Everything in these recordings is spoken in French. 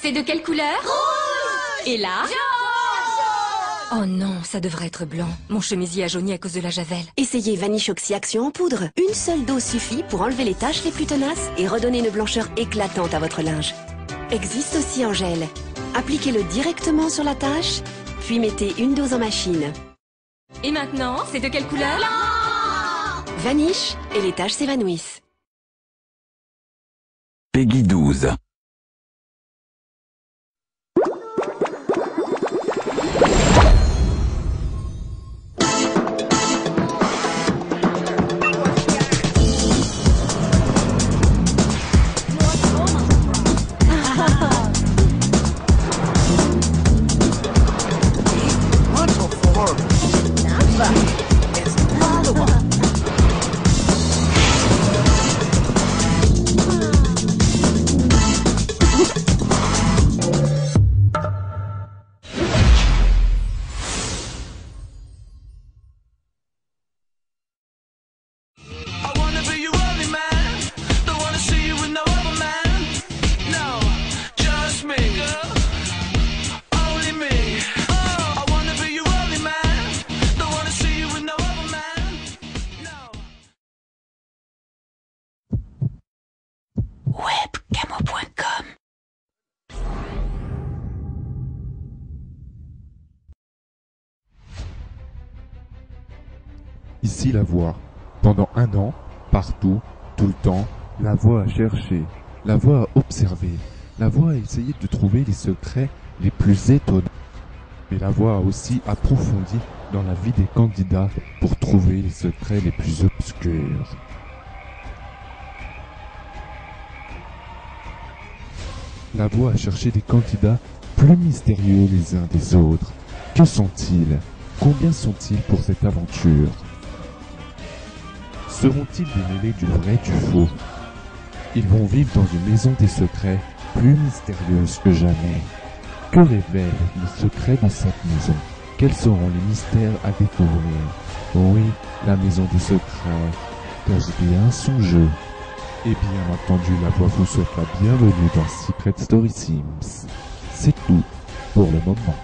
C'est de quelle couleur? Rouge! Et là? Jaune! Oh non, ça devrait être blanc. Mon chemisier a jauni à cause de la javel. Essayez Vanish Oxy Action en poudre. Une seule dose suffit pour enlever les taches les plus tenaces et redonner une blancheur éclatante à votre linge. Existe aussi en gel. Appliquez-le directement sur la tache, puis mettez une dose en machine. Et maintenant, c'est de quelle couleur? Blanc! Vanish et les taches s'évanouissent. Peggy 12. Webcamo.com. Ici la voix. Pendant un an, partout, tout le temps, la voix a cherché, la voix a observé, la voix a essayé de trouver les secrets les plus étonnants. Mais la voix a aussi approfondi dans la vie des candidats pour trouver les secrets les plus obscurs. La voix a cherché des candidats plus mystérieux les uns des autres. Que sont-ils? Combien sont-ils pour cette aventure? Seront-ils démêlés du vrai du faux? Ils vont vivre dans une maison des secrets plus mystérieuse que jamais. Que révèlent les secrets de cette maison? Quels seront les mystères à découvrir? Oui, la maison des secrets cache bien son jeu. Et bien entendu, la voix vous souhaite la bienvenue dans Secret Story Sims. C'est tout pour le moment.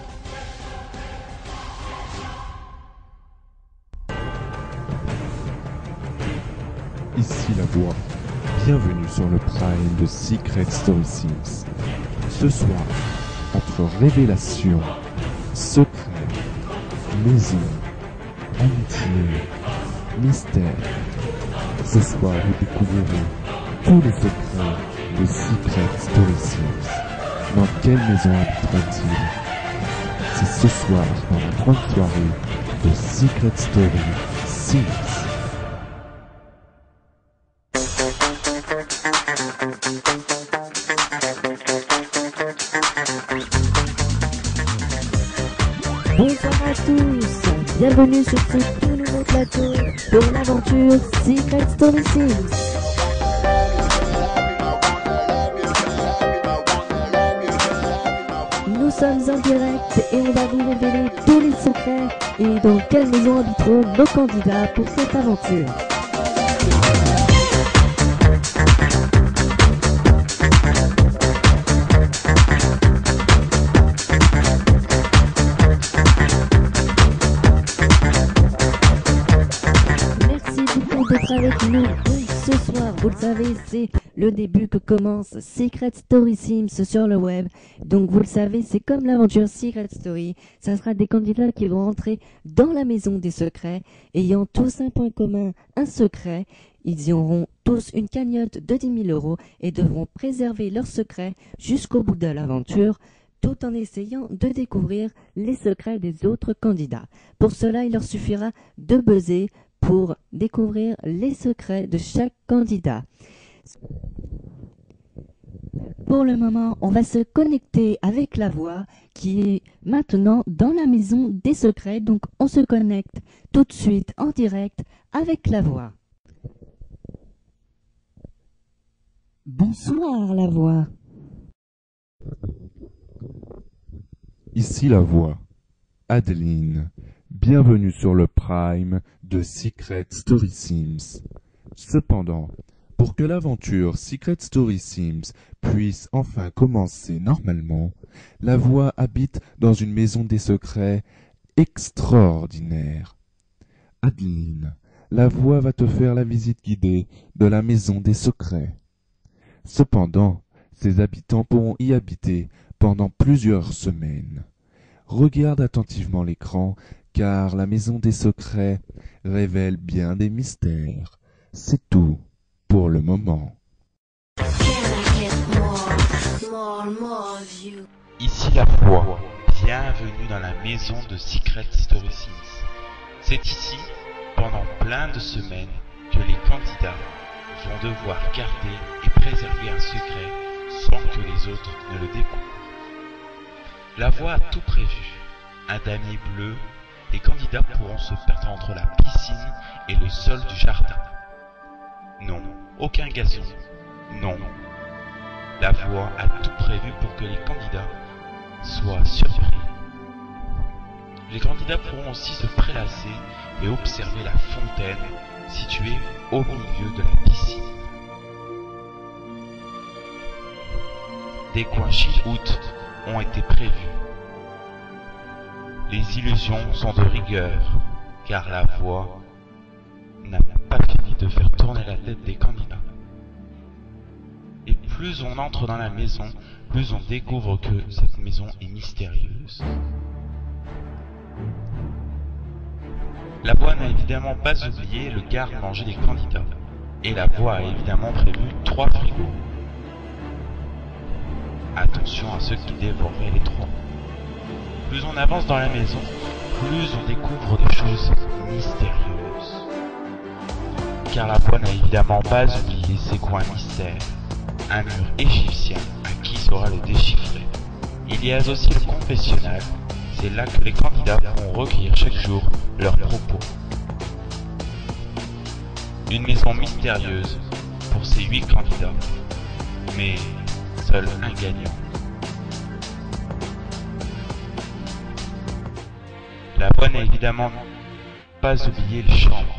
Ici la voix. Bienvenue sur le Prime de Secret Story Sims. Ce soir, entre révélations, secrets, maison, amitié, mystère, ce soir vous découvrirez tous les secrets de Secret Story Sims. Dans quelle maison habiteront-ils? C'est ce soir dans la grande soirée de Secret Story Sims. Bonsoir à tous, bienvenue sur ce tout nouveau plateau pour l'aventure Secret Story Sims. Nous sommes en direct et on va vous révéler tous les secrets et dans quelle maison habiteront nos candidats pour cette aventure. D'être avec nous ce soir. Vous le savez, c'est le début que commence Secret Story Sims sur le web. Donc vous le savez, c'est comme l'aventure Secret Story. Ça sera des candidats qui vont rentrer dans la maison des secrets, ayant tous un point commun, un secret. Ils y auront tous une cagnotte de 10 000 € et devront préserver leur secret jusqu'au bout de l'aventure, tout en essayant de découvrir les secrets des autres candidats. Pour cela, il leur suffira de buzzer pour découvrir les secrets de chaque candidat. Pour le moment, on va se connecter avec la voix qui est maintenant dans la maison des secrets. Donc, on se connecte tout de suite en direct avec la voix. Bonsoir, la voix. Ici la voix. Adeline. Bienvenue sur le Prime de Secret Story Sims. Cependant, Pour que l'aventure Secret Story Sims puisse enfin commencer normalement, la voix habite dans une maison des secrets extraordinaire. Adeline, la voix va te faire la visite guidée de la maison des secrets. Cependant, ses habitants pourront y habiter pendant plusieurs semaines. Regarde attentivement l'écran, car la maison des secrets révèle bien des mystères. C'est tout pour le moment. Ici la voix, bienvenue dans la maison de Secret Story Sims. C'est ici, pendant plein de semaines, que les candidats vont devoir garder et préserver un secret sans que les autres ne le découvrent. La voix a tout prévu. Un damier bleu, les candidats pourront se perdre entre la piscine et le sol du jardin. Non, aucun gazon. Non. La voix a tout prévu pour que les candidats soient surpris. Les candidats pourront aussi se prélasser et observer la fontaine située au milieu de la piscine. Des coins chill-out ont été prévus. Les illusions sont de rigueur, car la voix n'a pas fini de faire tourner la tête des candidats. Et plus on entre dans la maison, plus on découvre que cette maison est mystérieuse. La voix n'a évidemment pas oublié le garde-manger des candidats, et la voix a évidemment prévu 3 frigos. Attention à ceux qui dévoreraient les 3. Plus on avance dans la maison, plus on découvre des choses mystérieuses. Car la voix n'a évidemment pas oublié ses coins mystères. Un mur égyptien à qui saura le déchiffrer. Il y a aussi le confessionnal, c'est là que les candidats vont recueillir chaque jour leurs propos. Une maison mystérieuse pour ces 8 candidats, mais seul un gagnant. La voix n'a évidemment pas oublié les chambres,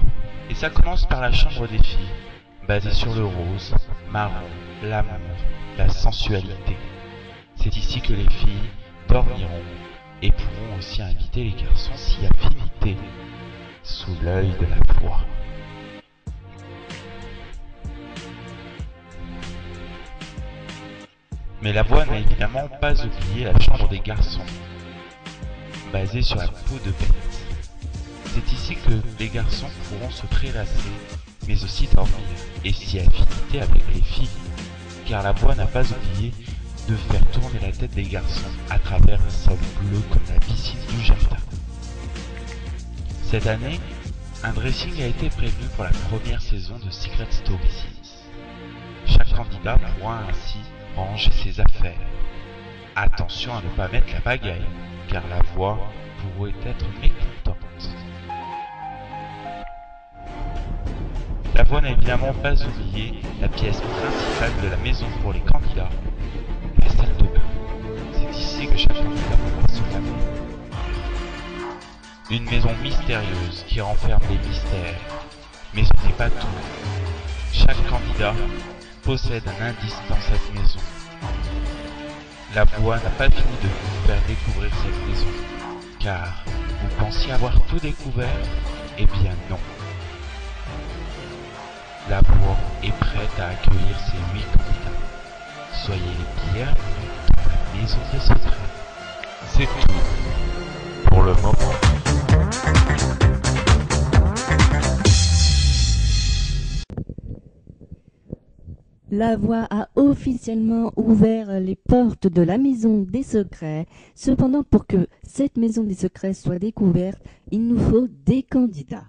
et ça commence par la chambre des filles, basée sur le rose, marron, l'amour, la sensualité. C'est ici que les filles dormiront et pourront aussi inviter les garçons si affinité, sous l'œil de la voix. Mais la voix n'a évidemment pas oublié la chambre des garçons, basée sur la peau de bête. C'est ici que les garçons pourront se prélasser, mais aussi dormir, et s'y affinité avec les filles, car la voix n'a pas oublié de faire tourner la tête des garçons à travers un sol bleu comme la piscine du jardin. Cette année, un dressing a été prévu pour la première saison de Secret Story Sims. Chaque candidat pourra ainsi ranger ses affaires. Attention à ne pas mettre la pagaille, car la voix pourrait être mécontente. La voix n'a évidemment pas oublié la pièce principale de la maison pour les candidats, la salle de bain. C'est ici que chaque candidat pourra se laver. Une maison mystérieuse qui renferme des mystères. Mais ce n'est pas tout. Chaque candidat possède un indice dans cette maison. La voix n'a pas fini de vous faire découvrir cette maison, car vous pensiez avoir tout découvert? Eh bien non. La voix est prête à accueillir ces 8 candidats. Soyez les bienvenus dans la maison des secrets. C'est tout pour le moment. La voix a officiellement ouvert les portes de la maison des secrets. Cependant, pour que cette maison des secrets soit découverte, il nous faut des candidats.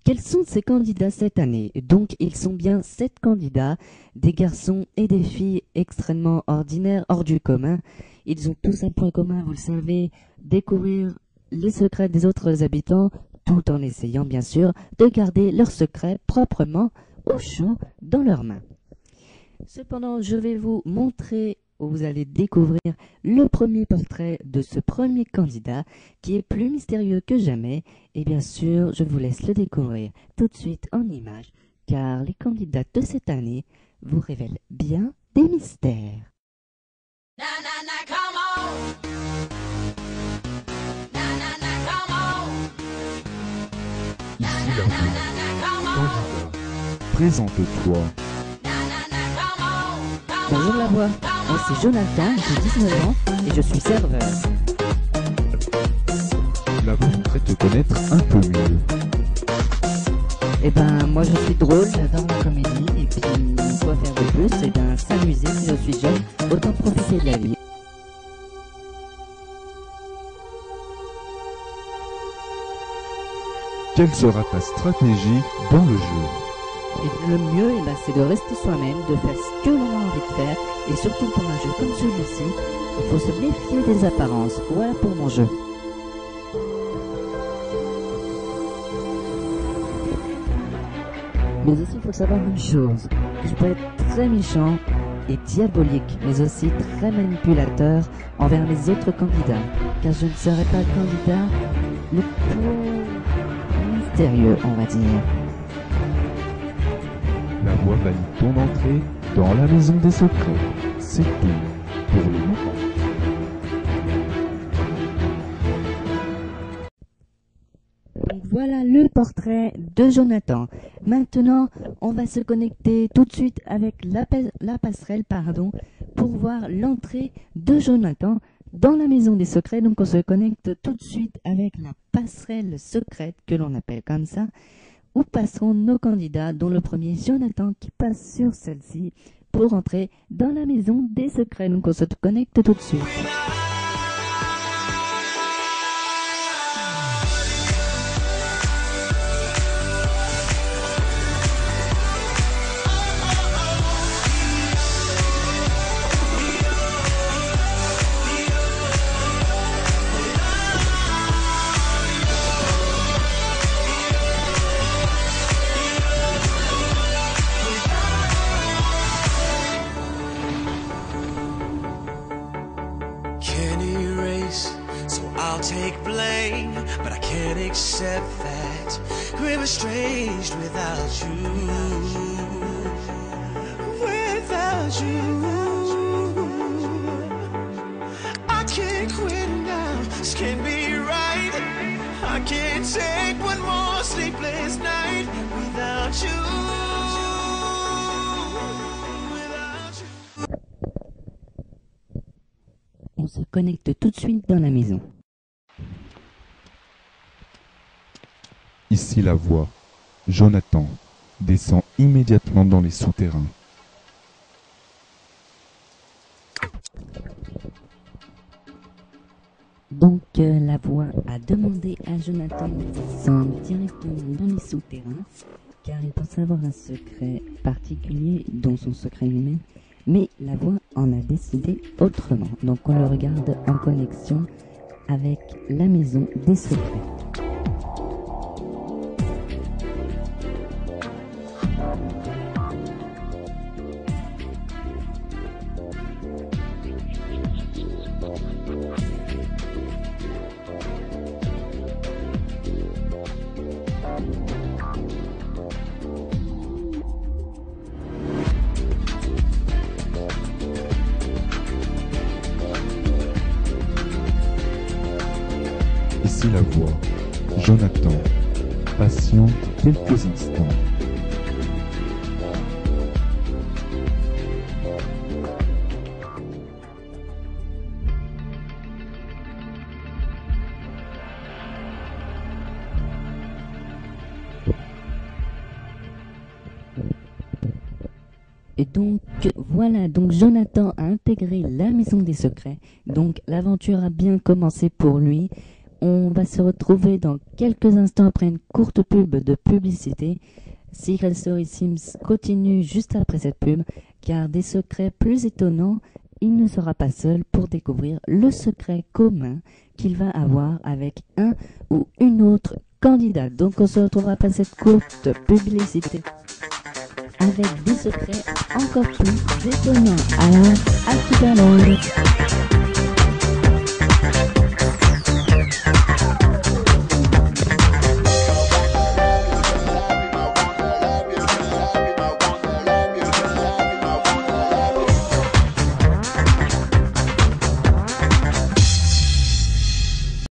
Quels sont ces candidats cette année? Donc, ils sont bien 7 candidats, des garçons et des filles extrêmement ordinaires, hors du commun. Ils ont tous un point commun, vous le savez, découvrir les secrets des autres habitants, tout en essayant bien sûr de garder leurs secrets proprement au chaud dans leurs mains. Cependant, je vais vous montrer, où vous allez découvrir le premier portrait de ce premier candidat qui est plus mystérieux que jamais. Et bien sûr, je vous laisse le découvrir tout de suite en images car les candidats de cette année vous révèlent bien des mystères. Ici la voix. Candidat, présente-toi. Bonjour la voix, moi c'est Jonathan, j'ai 19 ans et je suis serveur. La voix voudrait te connaître un peu mieux. Eh ben moi je suis drôle, j'adore la comédie et puis quoi faire de plus? Eh ben s'amuser, si je suis jeune, autant profiter de la vie. Quelle sera ta stratégie dans le jeu? Et le mieux, eh ben, c'est de rester soi-même, de faire ce que l'on a envie de faire et surtout pour un jeu comme celui-ci, il faut se méfier des apparences. Voilà pour mon jeu. Mais aussi, il faut savoir une chose, je peux être très méchant et diabolique, mais aussi très manipulateur envers les autres candidats, car je ne serai pas le candidat le plus mystérieux, on va dire. La voix valide ton entrée dans la maison des secrets. C'est tout pour le moment. Donc voilà le portrait de Jonathan. Maintenant, on va se connecter tout de suite avec la passerelle, pour voir l'entrée de Jonathan dans la maison des secrets. Donc on se connecte tout de suite avec la passerelle secrète, que l'on appelle comme ça, où passeront nos candidats, dont le premier Jonathan qui passe sur celle-ci pour entrer dans la maison des secrets. Donc on se connecte tout de suite. Take blame, but I can't accept that we're estranged without you. Without you, I can't quit now. This can't be right. I can't take one more sleepless night without you. Without you. On se connecte tout de suite dans la maison. Ici la voix. Jonathan descend immédiatement dans les souterrains. Donc la voix a demandé à Jonathan de descendre directement dans les souterrains, car il pense avoir un secret particulier, dont son secret lui-même, mais la voix en a décidé autrement. Donc on le regarde en connexion avec la maison des secrets. Ici la voix. Jonathan patiente quelques instants. Et donc voilà, donc Jonathan a intégré la maison des secrets, donc l'aventure a bien commencé pour lui. On va se retrouver dans quelques instants après une courte pub de publicité. Secret Story Sims continue juste après cette pub, car des secrets plus étonnants, il ne sera pas seul pour découvrir le secret commun qu'il va avoir avec un ou une autre candidate. Donc on se retrouvera après cette courte publicité avec des secrets encore plus étonnants. Alors, à tout à l'heure.